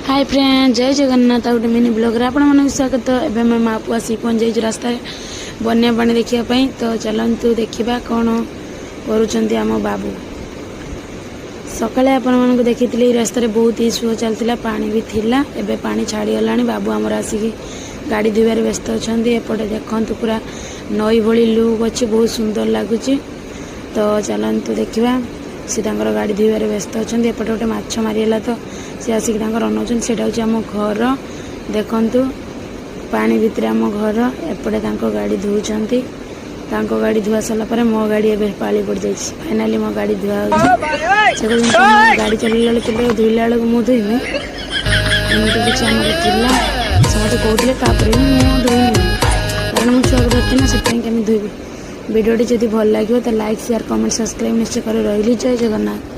Hi friend जय जगन्नाथ गोटे mini blog आपण मन स्वागत। एवं मैं मापू आसी पहुँच जाइए रास्ता बन्या पानी देखापी। तो चलतु देखा कौन करुँच बाबू। सकाଳେ आपको देखी रास्तार बहुत ही स्लो चलता पानी भी थिला। एबे पानी छाड़ीगला। बाबू आमर आसिक गाड़ी धोबार व्यस्त अच्छा। एपटे देखु पूरा नई भली लुक अच्छी बहुत सुंदर लगुच। तो चलतु देखा सी गाड़ी धोबार व्यस्त अच्छा। एपटे गोटे माछ मारिगला तो सी आसिक अनाउन से आम घर देखु पानी भितर आम घर एपटे गाड़ी धोती। गाड़ी धुआ सारापर मो गाड़ी एवं पाली पड़ जाए। फाइनाली मो गाड़ी धुआ से गाड़ी चलला चल धोला बेलू मुझे धोइमी एमती किसी आमर से मत कहते मुझे धोइनी कारण मुझे छुआ को धरती ना से धोबी। वीडियो जब भल लगे तो लाइक शेयर कमेंट सब्सक्राइब निश्चय कर। रही जय जगन्नाथ।